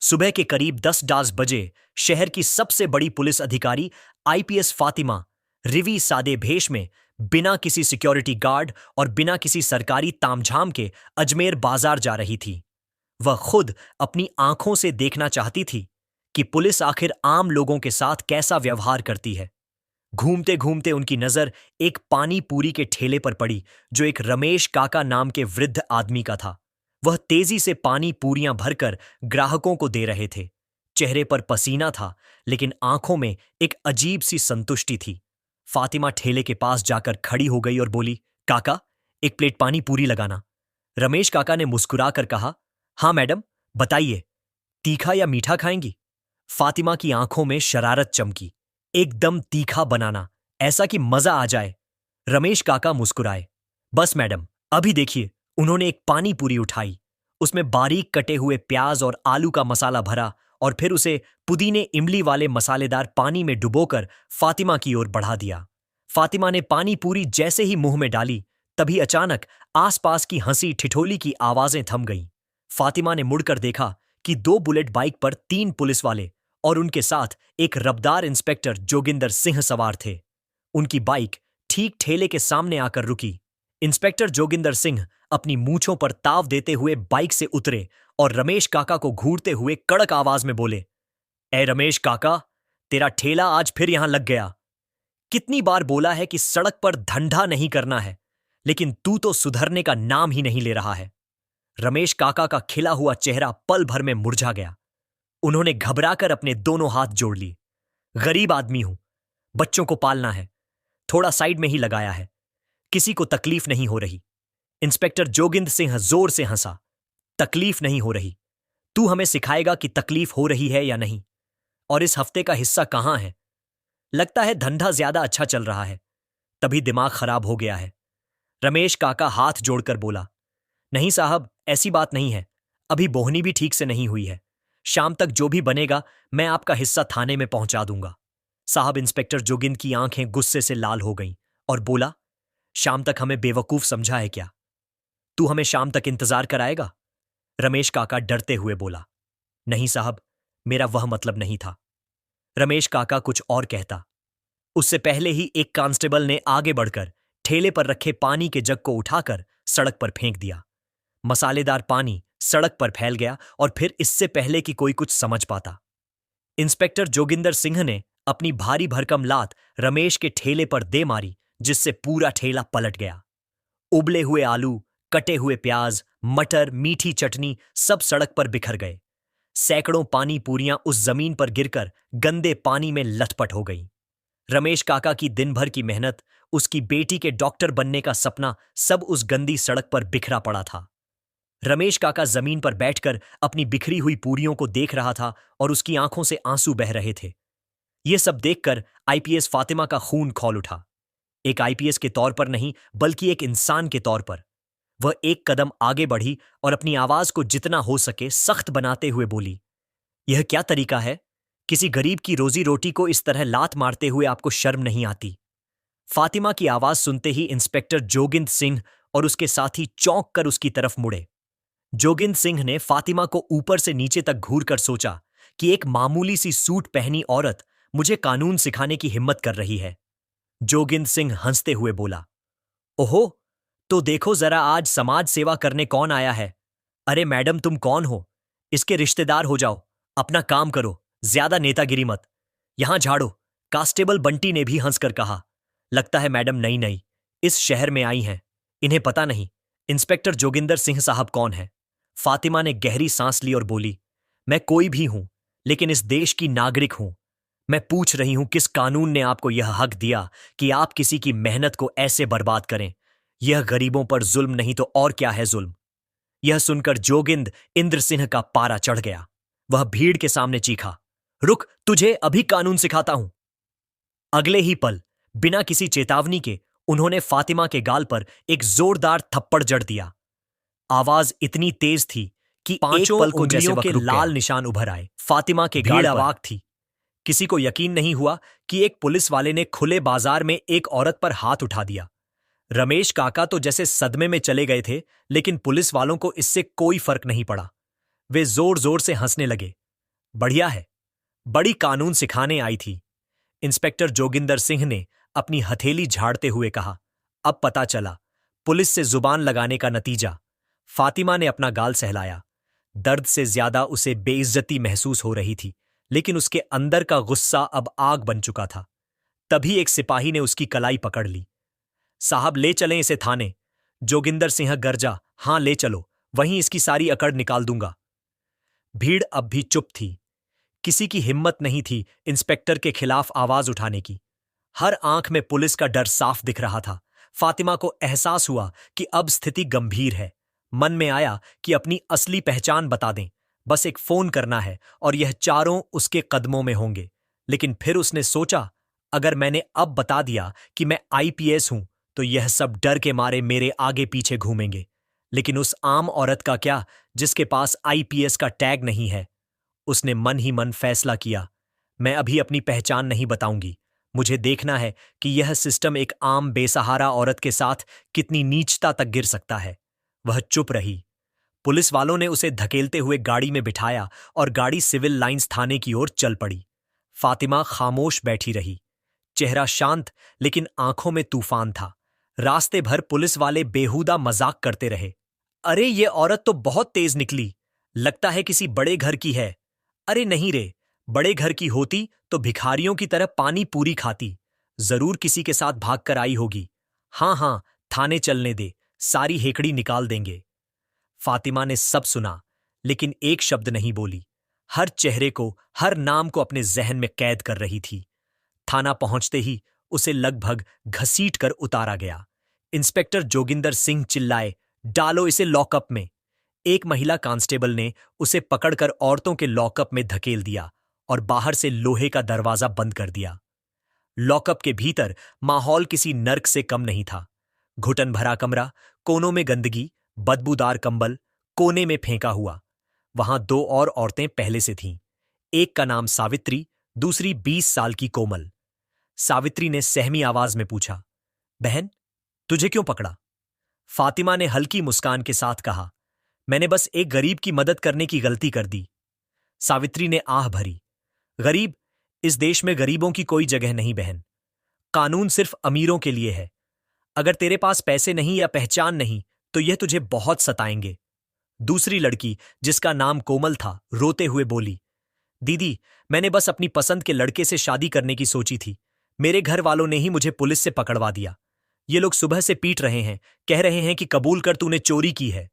सुबह के करीब 10 बजे शहर की सबसे बड़ी पुलिस अधिकारी आईपीएस फातिमा रिवी सादे भेष में बिना किसी सिक्योरिटी गार्ड और बिना किसी सरकारी तामझाम के अजमेर बाजार जा रही थी। वह खुद अपनी आंखों से देखना चाहती थी कि पुलिस आखिर आम लोगों के साथ कैसा व्यवहार करती है। घूमते घूमते उनकी नजर एक पानी पूरी के ठेले पर पड़ी जो एक रमेश काका नाम के वृद्ध आदमी का था। वह तेजी से पानी पूरियां भरकर ग्राहकों को दे रहे थे। चेहरे पर पसीना था, लेकिन आंखों में एक अजीब सी संतुष्टि थी। फातिमा ठेले के पास जाकर खड़ी हो गई और बोली, काका, एक प्लेट पानी पूरी लगाना। रमेश काका ने मुस्कुराकर कहा, हाँ मैडम, बताइए, तीखा या मीठा खाएंगी? फातिमा की आंखों में शरारत चमकी। एकदम तीखा बनाना, ऐसा कि मजा आ जाए। रमेश काका मुस्कुराए। बस मैडम, अभी देखिए। उन्होंने एक पानी पूरी उठाई, उसमें बारीक कटे हुए प्याज और आलू का मसाला भरा और फिर उसे पुदीने इमली वाले मसालेदार पानी में डुबोकर फातिमा की ओर बढ़ा दिया। फातिमा ने पानी पूरी जैसे ही मुंह में डाली, तभी अचानक आसपास की हंसी ठिठोली की आवाजें थम गईं। फातिमा ने मुड़कर देखा कि 2 बुलेट बाइक पर 3 पुलिस वाले और उनके साथ एक रबदार इंस्पेक्टर जोगिंदर सिंह सवार थे। उनकी बाइक ठीक ठेले के सामने आकर रुकी। इंस्पेक्टर जोगिंदर सिंह अपनी मूंछों पर ताव देते हुए बाइक से उतरे और रमेश काका को घूरते हुए कड़क आवाज में बोले, ए रमेश काका, तेरा ठेला आज फिर यहां लग गया। कितनी बार बोला है कि सड़क पर धंधा नहीं करना है, लेकिन तू तो सुधरने का नाम ही नहीं ले रहा है। रमेश काका का खिला हुआ चेहरा पल भर में मुरझा गया। उन्होंने घबराकर अपने दोनों हाथ जोड़ लिए। गरीब आदमी हूं, बच्चों को पालना है, थोड़ा साइड में ही लगाया है, किसी को तकलीफ नहीं हो रही। इंस्पेक्टर जोगिंदर सिंह जोर से हंसा। तकलीफ नहीं हो रही? तू हमें सिखाएगा कि तकलीफ हो रही है या नहीं? और इस हफ्ते का हिस्सा कहां है? लगता है धंधा ज्यादा अच्छा चल रहा है, तभी दिमाग खराब हो गया है। रमेश काका हाथ जोड़कर बोला, नहीं साहब, ऐसी बात नहीं है। अभी बोहनी भी ठीक से नहीं हुई है। शाम तक जो भी बनेगा मैं आपका हिस्सा थाने में पहुंचा दूंगा। साहब, इंस्पेक्टर जोगिंद की आंखें गुस्से से लाल हो गईं और बोला, शाम तक हमें बेवकूफ समझा है क्या? तू हमें शाम तक इंतजार कराएगा? रमेश काका डरते हुए बोला, नहीं साहब, मेरा वह मतलब नहीं था। रमेश काका कुछ और कहता, उससे पहले ही एक कांस्टेबल ने आगे बढ़कर ठेले पर रखे पानी के जग को उठाकर सड़क पर फेंक दिया। मसालेदार पानी सड़क पर फैल गया और फिर इससे पहले कि कोई कुछ समझ पाता, इंस्पेक्टर जोगिंदर सिंह ने अपनी भारी भरकम लात रमेश के ठेले पर दे मारी, जिससे पूरा ठेला पलट गया। उबले हुए आलू, कटे हुए प्याज, मटर, मीठी चटनी सब सड़क पर बिखर गए। सैकड़ों पानी पूरियां उस जमीन पर गिरकर गंदे पानी में लथपथ हो गईं। रमेश काका की दिन भर की मेहनत, उसकी बेटी के डॉक्टर बनने का सपना सब उस गंदी सड़क पर बिखरा पड़ा था। रमेश काका जमीन पर बैठकर अपनी बिखरी हुई पूरियों को देख रहा था और उसकी आंखों से आंसू बह रहे थे। यह सब देखकर आईपीएस फातिमा का खून खौल उठा। एक आईपीएस के तौर पर नहीं, बल्कि एक इंसान के तौर पर वह एक कदम आगे बढ़ी और अपनी आवाज को जितना हो सके सख्त बनाते हुए बोली, यह क्या तरीका है? किसी गरीब की रोजी रोटी को इस तरह लात मारते हुए आपको शर्म नहीं आती? फातिमा की आवाज सुनते ही इंस्पेक्टर जोगिंदर सिंह और उसके साथी चौंक कर उसकी तरफ मुड़े। जोगिंदर सिंह ने फातिमा को ऊपर से नीचे तक घूर कर सोचा कि एक मामूली सी सूट पहनी औरत मुझे कानून सिखाने की हिम्मत कर रही है। जोगिंदर सिंह हंसते हुए बोला, ओहो, तो देखो जरा आज समाज सेवा करने कौन आया है। अरे मैडम, तुम कौन हो? इसके रिश्तेदार हो जाओ, अपना काम करो, ज्यादा नेतागिरी मत। यहां झाड़ो। कांस्टेबल बंटी ने भी हंसकर कहा, लगता है मैडम नई नई इस शहर में आई हैं, इन्हें पता नहीं इंस्पेक्टर जोगिंदर सिंह साहब कौन है। फातिमा ने गहरी सांस ली और बोली, मैं कोई भी हूं, लेकिन इस देश की नागरिक हूं। मैं पूछ रही हूं, किस कानून ने आपको यह हक दिया कि आप किसी की मेहनत को ऐसे बर्बाद करें? यह गरीबों पर जुल्म नहीं तो और क्या है जुल्म? यह सुनकर जोगिंद इंद्र सिंह का पारा चढ़ गया। वह भीड़ के सामने चीखा, रुक, तुझे अभी कानून सिखाता हूं। अगले ही पल बिना किसी चेतावनी के उन्होंने फातिमा के गाल पर एक जोरदार थप्पड़ जड़ दिया। आवाज इतनी तेज थी कि पांचों पल को जैसे के लाल निशान उभर आए। फातिमा के गाल अवाक थी। किसी को यकीन नहीं हुआ कि एक पुलिस वाले ने खुले बाजार में एक औरत पर हाथ उठा दिया। रमेश काका तो जैसे सदमे में चले गए थे, लेकिन पुलिस वालों को इससे कोई फर्क नहीं पड़ा। वे जोर जोर से हंसने लगे। बढ़िया है, बड़ी कानून सिखाने आई थी। इंस्पेक्टर जोगिंदर सिंह ने अपनी हथेली झाड़ते हुए कहा। अब पता चला पुलिस से जुबान लगाने का नतीजा। फातिमा ने अपना गाल सहलाया। दर्द से ज्यादा उसे बेइज्जती महसूस हो रही थी, लेकिन उसके अंदर का गुस्सा अब आग बन चुका था। तभी एक सिपाही ने उसकी कलाई पकड़ ली। साहब, ले चलें इसे थाने। जोगिंदर सिंह गरजा। हां, ले चलो, वहीं इसकी सारी अकड़ निकाल दूंगा। भीड़ अब भी चुप थी। किसी की हिम्मत नहीं थी इंस्पेक्टर के खिलाफ आवाज उठाने की। हर आंख में पुलिस का डर साफ दिख रहा था। फातिमा को एहसास हुआ कि अब स्थिति गंभीर है। मन में आया कि अपनी असली पहचान बता दें, बस एक फोन करना है और यह चारों उसके कदमों में होंगे। लेकिन फिर उसने सोचा, अगर मैंने अब बता दिया कि मैं आईपीएस हूं, तो यह सब डर के मारे मेरे आगे पीछे घूमेंगे। लेकिन उस आम औरत का क्या, जिसके पास आईपीएस का टैग नहीं है? उसने मन ही मन फैसला किया, मैं अभी अपनी पहचान नहीं बताऊंगी। मुझे देखना है कि यह सिस्टम एक आम बेसहारा औरत के साथ कितनी नीचता तक गिर सकता है। वह चुप रही। पुलिस वालों ने उसे धकेलते हुए गाड़ी में बिठाया और गाड़ी सिविल लाइंस थाने की ओर चल पड़ी। फातिमा खामोश बैठी रही, चेहरा शांत, लेकिन आंखों में तूफान था। रास्ते भर पुलिस वाले बेहुदा मजाक करते रहे। अरे, ये औरत तो बहुत तेज निकली, लगता है किसी बड़े घर की है। अरे नहीं रे, बड़े घर की होती तो भिखारियों की तरह पानी पूरी खाती। जरूर किसी के साथ भागकर आई होगी। हाँ हाँ, थाने चलने दे, सारी हेकड़ी निकाल देंगे। फातिमा ने सब सुना, लेकिन एक शब्द नहीं बोली। हर चेहरे को, हर नाम को अपने जहन में कैद कर रही थी। थाना पहुंचते ही उसे लगभग घसीट कर उतारा गया। इंस्पेक्टर जोगिंदर सिंह चिल्लाए, डालो इसे लॉकअप में। एक महिला कांस्टेबल ने उसे पकड़कर औरतों के लॉकअप में धकेल दिया और बाहर से लोहे का दरवाजा बंद कर दिया। लॉकअप के भीतर माहौल किसी नर्क से कम नहीं था। घुटन भरा कमरा, कोनों में गंदगी, बदबूदार कंबल, कोने में फेंका हुआ। वहां दो और औरतें पहले से थीं। एक का नाम सावित्री, दूसरी 20 साल की कोमल। सावित्री ने सहमी आवाज में पूछा, बहन, तुझे क्यों पकड़ा? फातिमा ने हल्की मुस्कान के साथ कहा, मैंने बस एक गरीब की मदद करने की गलती कर दी। सावित्री ने आह भरी, गरीब? इस देश में गरीबों की कोई जगह नहीं बहन। कानून सिर्फ अमीरों के लिए है। अगर तेरे पास पैसे नहीं या पहचान नहीं, तो यह तुझे बहुत सताएंगे। दूसरी लड़की, जिसका नाम कोमल था, रोते हुए बोली, दीदी, मैंने बस अपनी पसंद के लड़के से शादी करने की सोची थी। मेरे घर वालों ने ही मुझे पुलिस से पकड़वा दिया। ये लोग सुबह से पीट रहे हैं, कह रहे हैं कि कबूल कर, तूने चोरी की है।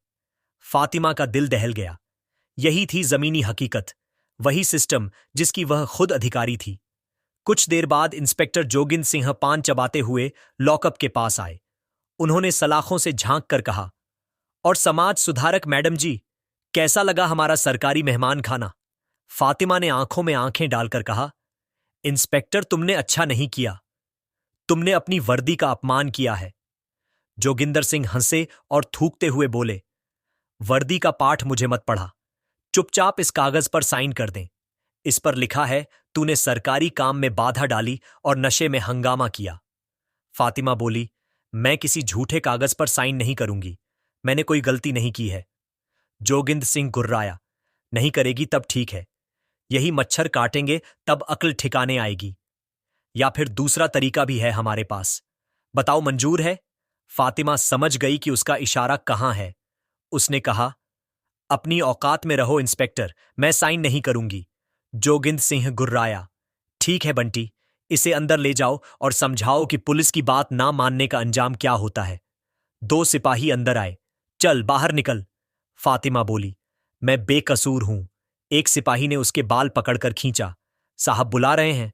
फातिमा का दिल दहल गया। यही थी जमीनी हकीकत, वही सिस्टम जिसकी वह खुद अधिकारी थी। कुछ देर बाद इंस्पेक्टर जोगिंदर सिंह पान चबाते हुए लॉकअप के पास आए। उन्होंने सलाखों से झांक कर कहा, और समाज सुधारक मैडम जी, कैसा लगा हमारा सरकारी मेहमान खाना? फातिमा ने आंखों में आंखें डालकर कहा, इंस्पेक्टर, तुमने अच्छा नहीं किया। तुमने अपनी वर्दी का अपमान किया है। जोगिंदर सिंह हंसे और थूकते हुए बोले, वर्दी का पाठ मुझे मत पढ़ा। चुपचाप इस कागज पर साइन कर दें। इस पर लिखा है, तूने सरकारी काम में बाधा डाली और नशे में हंगामा किया। फातिमा बोली, मैं किसी झूठे कागज पर साइन नहीं करूंगी। मैंने कोई गलती नहीं की है। जोगिंदर सिंह गुर्राया, नहीं करेगी तब ठीक है। यही मच्छर काटेंगे तब अक्ल ठिकाने आएगी। या फिर दूसरा तरीका भी है हमारे पास। बताओ, मंजूर है? फातिमा समझ गई कि उसका इशारा कहां है। उसने कहा, अपनी औकात में रहो इंस्पेक्टर, मैं साइन नहीं करूंगी। जोगिंदर सिंह गुर्राया, ठीक है बंटी, इसे अंदर ले जाओ और समझाओ कि पुलिस की बात ना मानने का अंजाम क्या होता है। दो सिपाही अंदर आए। चल बाहर निकल। फातिमा बोली, मैं बेकसूर हूं। एक सिपाही ने उसके बाल पकड़कर खींचा। साहब बुला रहे हैं।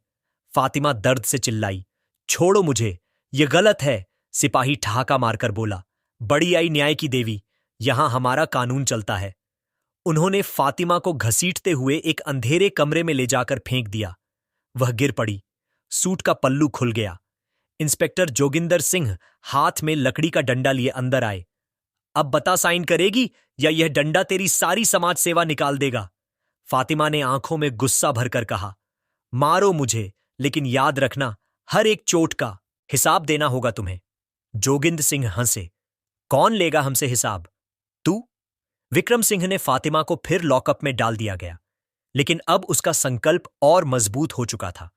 फातिमा दर्द से चिल्लाई, छोड़ो मुझे, यह गलत है। सिपाही ठहाका मारकर बोला, बड़ी आई न्याय की देवी, यहां हमारा कानून चलता है। उन्होंने फातिमा को घसीटते हुए एक अंधेरे कमरे में ले जाकर फेंक दिया। वह गिर पड़ी। सूट का पल्लू खुल गया। इंस्पेक्टर जोगिंदर सिंह हाथ में लकड़ी का डंडा लिए अंदर आए। अब बता, साइन करेगी या यह डंडा तेरी सारी समाज सेवा निकाल देगा? फातिमा ने आंखों में गुस्सा भरकर कहा, मारो मुझे, लेकिन याद रखना, हर एक चोट का हिसाब देना होगा तुम्हें। जोगिंदर सिंह हंसे, कौन लेगा हमसे हिसाब? तू? विक्रम सिंह ने फातिमा को फिर लॉकअप में डाल दिया गया। लेकिन अब उसका संकल्प और मजबूत हो चुका था।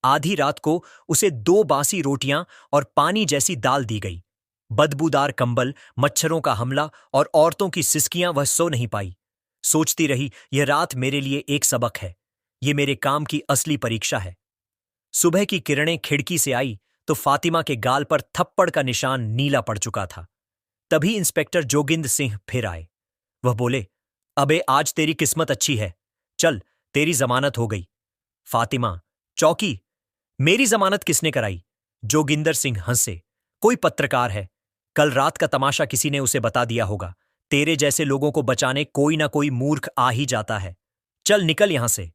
आधी रात को उसे 2 बासी रोटियां और पानी जैसी दाल दी गई। बदबूदार कंबल, मच्छरों का हमला और औरतों की सिसकियां वह सो नहीं पाई। सोचती रही, यह रात मेरे लिए एक सबक है। ये मेरे काम की असली परीक्षा है। सुबह की किरणें खिड़की से आई तो फातिमा के गाल पर थप्पड़ का निशान नीला पड़ चुका था। तभी इंस्पेक्टर जोगिंदर सिंह फिर आए। वह बोले, अबे आज तेरी किस्मत अच्छी है। चल, तेरी जमानत हो गई। फातिमा, चौकी, मेरी जमानत किसने कराई? जोगिंदर सिंह हंसे। कोई पत्रकार है। कल रात का तमाशा किसी ने उसे बता दिया होगा। तेरे जैसे लोगों को बचाने कोई ना कोई मूर्ख आ ही जाता है। चल निकल यहां से।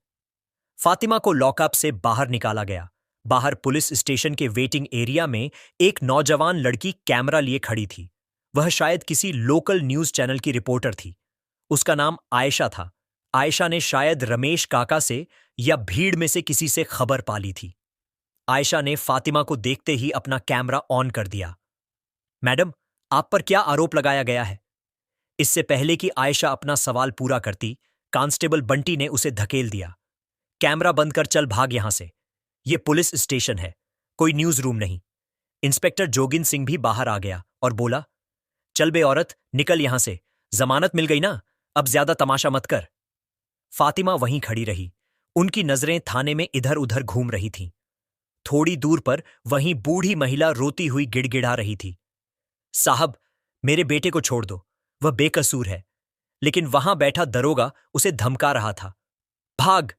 फातिमा को लॉकअप से बाहर निकाला गया। बाहर पुलिस स्टेशन के वेटिंग एरिया में एक नौजवान लड़की कैमरा लिए खड़ी थी। वह शायद किसी लोकल न्यूज चैनल की रिपोर्टर थी। उसका नाम आयशा था। आयशा ने शायद रमेश काका से या भीड़ में से किसी से खबर पा ली थी। आयशा ने फातिमा को देखते ही अपना कैमरा ऑन कर दिया। मैडम, आप पर क्या आरोप लगाया गया है? इससे पहले कि आयशा अपना सवाल पूरा करती, कांस्टेबल बंटी ने उसे धकेल दिया। कैमरा बंद कर चल भाग यहां से। यह पुलिस स्टेशन है, कोई न्यूज रूम नहीं। इंस्पेक्टर जोगिंदर सिंह भी बाहर आ गया और बोला, चल बे औरत, निकल यहां से। जमानत मिल गई ना, अब ज्यादा तमाशा मत कर। फातिमा वहीं खड़ी रही। उनकी नजरें थाने में इधर उधर घूम रही थीं। थोड़ी दूर पर वहीं बूढ़ी महिला रोती हुई गिड़गिड़ा रही थी। साहब, मेरे बेटे को छोड़ दो, वह बेकसूर है। लेकिन वहां बैठा दरोगा उसे धमका रहा था। भाग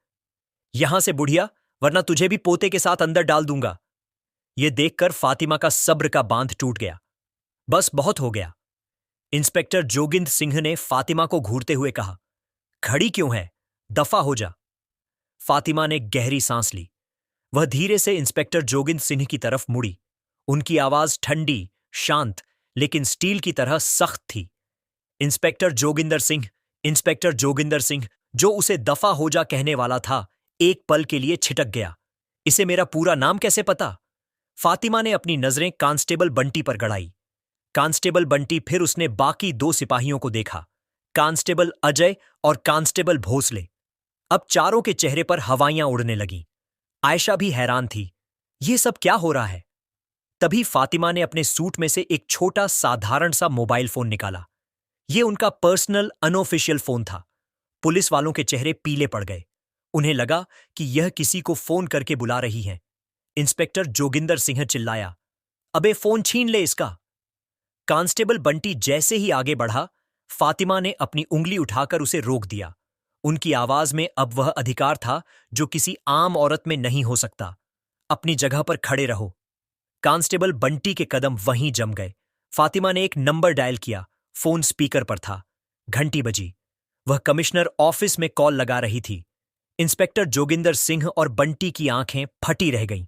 यहां से बुढ़िया, वरना तुझे भी पोते के साथ अंदर डाल दूंगा। यह देखकर फातिमा का सब्र का बांध टूट गया। बस बहुत हो गया। इंस्पेक्टर जोगिंदर सिंह ने फातिमा को घूरते हुए कहा, खड़ी क्यों है? दफा हो जा। फातिमा ने गहरी सांस ली। वह धीरे से इंस्पेक्टर जोगिंदर सिंह की तरफ मुड़ी। उनकी आवाज ठंडी, शांत, लेकिन स्टील की तरह सख्त थी। इंस्पेक्टर जोगिंदर सिंह, इंस्पेक्टर जोगिंदर सिंह, जो उसे दफा हो जा कहने वाला था, एक पल के लिए छिटक गया। इसे मेरा पूरा नाम कैसे पता? फातिमा ने अपनी नजरें कांस्टेबल बंटी पर गड़ाई। कांस्टेबल बंटी, फिर उसने बाकी 2 सिपाहियों को देखा, कांस्टेबल अजय और कांस्टेबल भोसले। अब चारों के चेहरे पर हवाइयां उड़ने लगीं। आयशा भी हैरान थी। ये सब क्या हो रहा है? तभी फातिमा ने अपने सूट में से एक छोटा साधारण सा मोबाइल फोन निकाला। ये उनका पर्सनल अनऑफिशियल फोन था। पुलिस वालों के चेहरे पीले पड़ गए। उन्हें लगा कि यह किसी को फोन करके बुला रही है। इंस्पेक्टर जोगिंदर सिंह चिल्लाया, अबे फोन छीन ले इसका। कांस्टेबल बंटी जैसे ही आगे बढ़ा, फातिमा ने अपनी उंगली उठाकर उसे रोक दिया। उनकी आवाज में अब वह अधिकार था जो किसी आम औरत में नहीं हो सकता। अपनी जगह पर खड़े रहो। कांस्टेबल बंटी के कदम वहीं जम गए। फातिमा ने एक नंबर डायल किया। फोन स्पीकर पर था। घंटी बजी। वह कमिश्नर ऑफिस में कॉल लगा रही थी। इंस्पेक्टर जोगिंदर सिंह और बंटी की आंखें फटी रह गईं।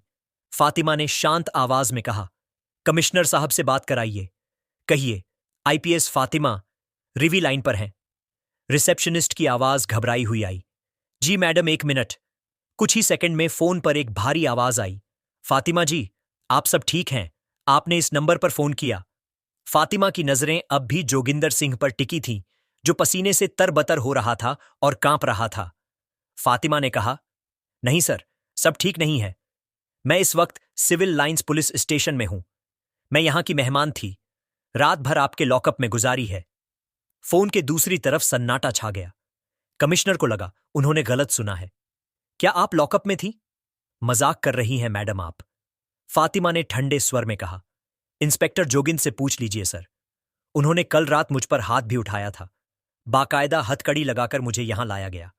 फातिमा ने शांत आवाज में कहा, कमिश्नर साहब से बात कराइए। कहिए, आईपीएस फातिमा रिवी लाइन पर हैं। रिसेप्शनिस्ट की आवाज घबराई हुई आई। जी मैडम, 1 मिनट। कुछ ही सेकंड में फोन पर एक भारी आवाज आई, फातिमा जी, आप सब ठीक हैं? आपने इस नंबर पर फोन किया। फातिमा की नजरें अब भी जोगिंदर सिंह पर टिकी थीं, जो पसीने से तरबतर हो रहा था और कांप रहा था। फातिमा ने कहा, नहीं सर, सब ठीक नहीं है। मैं इस वक्त सिविल लाइंस पुलिस स्टेशन में हूं। मैं यहां की मेहमान थी। रात भर आपके लॉकअप में गुजारी है। फोन के दूसरी तरफ सन्नाटा छा गया। कमिश्नर को लगा उन्होंने गलत सुना है। क्या आप लॉकअप में थी? मजाक कर रही हैं मैडम आप। फातिमा ने ठंडे स्वर में कहा, इंस्पेक्टर जोगिंदर से पूछ लीजिए सर। उन्होंने कल रात मुझ पर हाथ भी उठाया था। बाकायदा हथकड़ी लगाकर मुझे यहां लाया गया।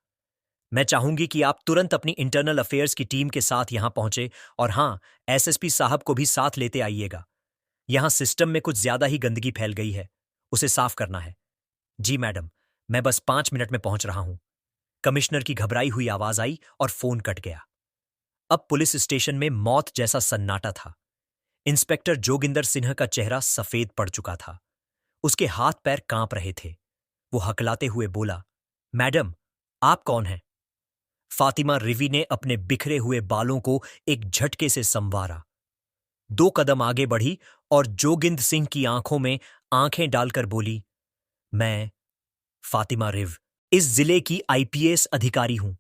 मैं चाहूंगी कि आप तुरंत अपनी इंटरनल अफेयर्स की टीम के साथ यहां पहुंचे और हां, एसएसपी साहब को भी साथ लेते आइएगा। यहां सिस्टम में कुछ ज्यादा ही गंदगी फैल गई है, उसे साफ करना है। जी मैडम, मैं बस 5 मिनट में पहुंच रहा हूं। कमिश्नर की घबराई हुई आवाज आई और फोन कट गया। अब पुलिस स्टेशन में मौत जैसा सन्नाटा था। इंस्पेक्टर जोगिंदर सिंह का चेहरा सफेद पड़ चुका था। उसके हाथ पैर कांप रहे थे। वो हकलाते हुए बोला, मैडम, आप कौन हैं? फातिमा रिवी ने अपने बिखरे हुए बालों को एक झटके से संवारा। 2 कदम आगे बढ़ी और जोगिंदर सिंह की आंखों में आंखें डालकर बोली, मैं फातिमा रिव इस जिले की आईपीएस अधिकारी हूं।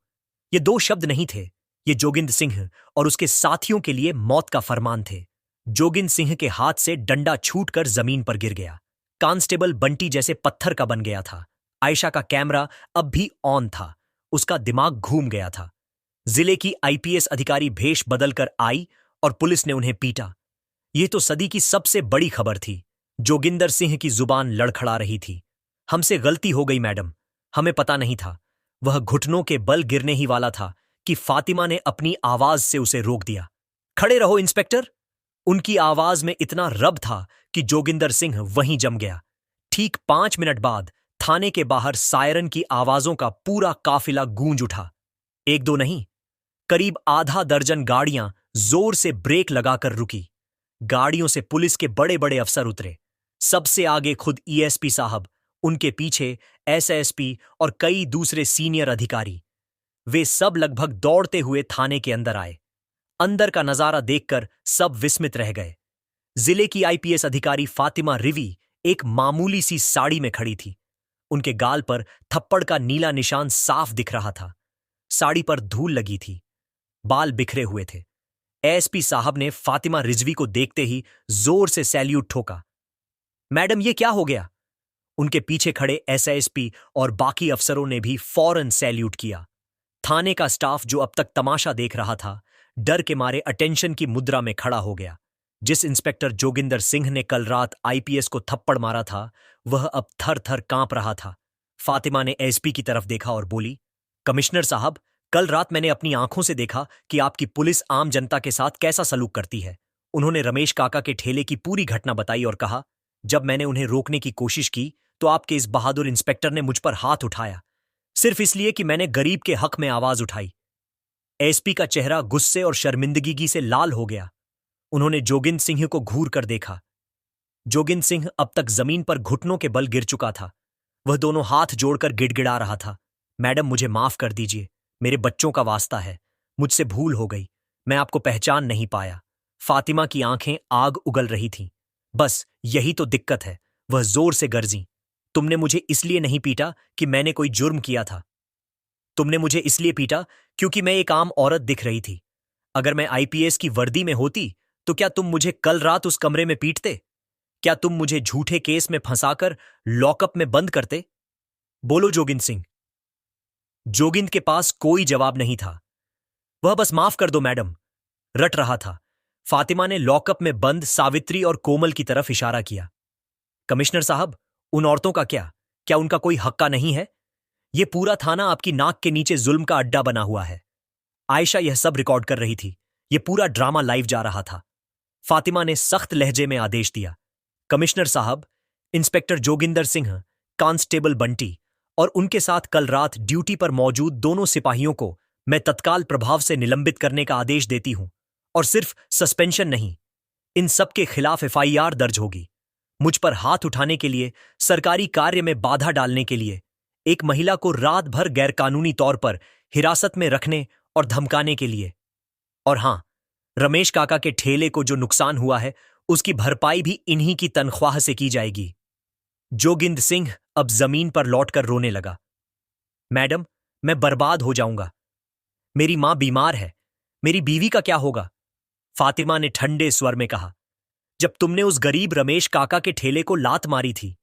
ये दो शब्द नहीं थे, ये जोगिंदर सिंह और उसके साथियों के लिए मौत का फरमान थे। जोगिंदर सिंह के हाथ से डंडा छूटकर जमीन पर गिर गया। कांस्टेबल बंटी जैसे पत्थर का बन गया था। आयशा का कैमरा अब भी ऑन था, उसका दिमाग घूम गया था। जिले की आईपीएस अधिकारी भेष बदलकर आई और पुलिस ने उन्हें पीटा। यह तो सदी की सबसे बड़ी खबर थी। जोगिंदर सिंह की जुबान लड़खड़ा रही थी। हमसे गलती हो गई मैडम, हमें पता नहीं था। वह घुटनों के बल गिरने ही वाला था कि फातिमा ने अपनी आवाज से उसे रोक दिया। खड़े रहो इंस्पेक्टर। उनकी आवाज में इतना रब था कि जोगिंदर सिंह वहीं जम गया। ठीक 5 मिनट बाद थाने के बाहर सायरन की आवाजों का पूरा काफिला गूंज उठा। एक दो नहीं, करीब आधा दर्जन गाड़ियां जोर से ब्रेक लगाकर रुकी। गाड़ियों से पुलिस के बड़े बड़े अफसर उतरे। सबसे आगे खुद ईएसपी साहब, उनके पीछे एसएसपी और कई दूसरे सीनियर अधिकारी। वे सब लगभग दौड़ते हुए थाने के अंदर आए। अंदर का नजारा देखकर सब विस्मित रह गए। जिले की आईपीएस अधिकारी फातिमा रिवी एक मामूली सी साड़ी में खड़ी थी। उनके गाल पर थप्पड़ का नीला निशान साफ दिख रहा था। साड़ी पर धूल लगी थी, बाल बिखरे हुए थे। एसपी साहब ने फातिमा रिजवी को देखते ही जोर से सैल्यूट ठोका। मैडम, ये क्या हो गया? उनके पीछे खड़े एसएसपी और बाकी अफसरों ने भी फौरन सैल्यूट किया। थाने का स्टाफ जो अब तक तमाशा देख रहा था, डर के मारे अटेंशन की मुद्रा में खड़ा हो गया। जिस इंस्पेक्टर जोगिंदर सिंह ने कल रात आईपीएस को थप्पड़ मारा था, वह अब थर थर कांप रहा था। फातिमा ने एसपी की तरफ देखा और बोली, कमिश्नर साहब, कल रात मैंने अपनी आंखों से देखा कि आपकी पुलिस आम जनता के साथ कैसा सलूक करती है। उन्होंने रमेश काका के ठेले की पूरी घटना बताई और कहा, जब मैंने उन्हें रोकने की कोशिश की तो आपके इस बहादुर इंस्पेक्टर ने मुझ पर हाथ उठाया, सिर्फ इसलिए कि मैंने गरीब के हक में आवाज उठाई। एसपी का चेहरा गुस्से और शर्मिंदगी से लाल हो गया। उन्होंने जोगिंदर सिंह को घूर कर देखा। जोगिंदर सिंह अब तक जमीन पर घुटनों के बल गिर चुका था। वह दोनों हाथ जोड़कर गिड़गिड़ा रहा था। मैडम, मुझे माफ कर दीजिए, मेरे बच्चों का वास्ता है, मुझसे भूल हो गई, मैं आपको पहचान नहीं पाया। फातिमा की आंखें आग उगल रही थीं। बस यही तो दिक्कत है, वह जोर से गरजी। तुमने मुझे इसलिए नहीं पीटा कि मैंने कोई जुर्म किया था। तुमने मुझे इसलिए पीटा क्योंकि मैं एक आम औरत दिख रही थी। अगर मैं आईपीएस की वर्दी में होती तो क्या तुम मुझे कल रात उस कमरे में पीटते? क्या तुम मुझे झूठे केस में फंसाकर लॉकअप में बंद करते? बोलो जोगिंदर सिंह। जोगिंदर के पास कोई जवाब नहीं था। वह बस माफ कर दो मैडम रट रहा था। फातिमा ने लॉकअप में बंद सावित्री और कोमल की तरफ इशारा किया। कमिश्नर साहब, उन औरतों का क्या उनका कोई हक्का नहीं है? यह पूरा थाना आपकी नाक के नीचे जुल्म का अड्डा बना हुआ है। आयशा यह सब रिकॉर्ड कर रही थी। यह पूरा ड्रामा लाइव जा रहा था। फातिमा ने सख्त लहजे में आदेश दिया, कमिश्नर साहब, इंस्पेक्टर जोगिंदर सिंह, कांस्टेबल बंटी और उनके साथ कल रात ड्यूटी पर मौजूद दोनों सिपाहियों को मैं तत्काल प्रभाव से निलंबित करने का आदेश देती हूं। और सिर्फ सस्पेंशन नहीं, इन सब के खिलाफ एफआईआर दर्ज होगी। मुझ पर हाथ उठाने के लिए, सरकारी कार्य में बाधा डालने के लिए, एक महिला को रात भर गैरकानूनी तौर पर हिरासत में रखने और धमकाने के लिए। और हां, रमेश काका के ठेले को जो नुकसान हुआ है, उसकी भरपाई भी इन्हीं की तनख्वाह से की जाएगी। जोगिंदर सिंह अब जमीन पर लौटकर रोने लगा। मैडम, मैं बर्बाद हो जाऊंगा। मेरी मां बीमार है, मेरी बीवी का क्या होगा? फातिमा ने ठंडे स्वर में कहा, जब तुमने उस गरीब रमेश काका के ठेले को लात मारी थी,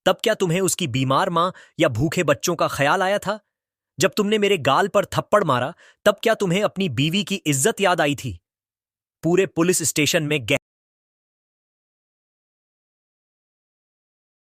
तब क्या तुम्हें उसकी बीमार मां या भूखे बच्चों का ख्याल आया था? जब तुमने मेरे गाल पर थप्पड़ मारा, तब क्या तुम्हें अपनी बीवी की इज्जत याद आई थी? पूरे पुलिस स्टेशन में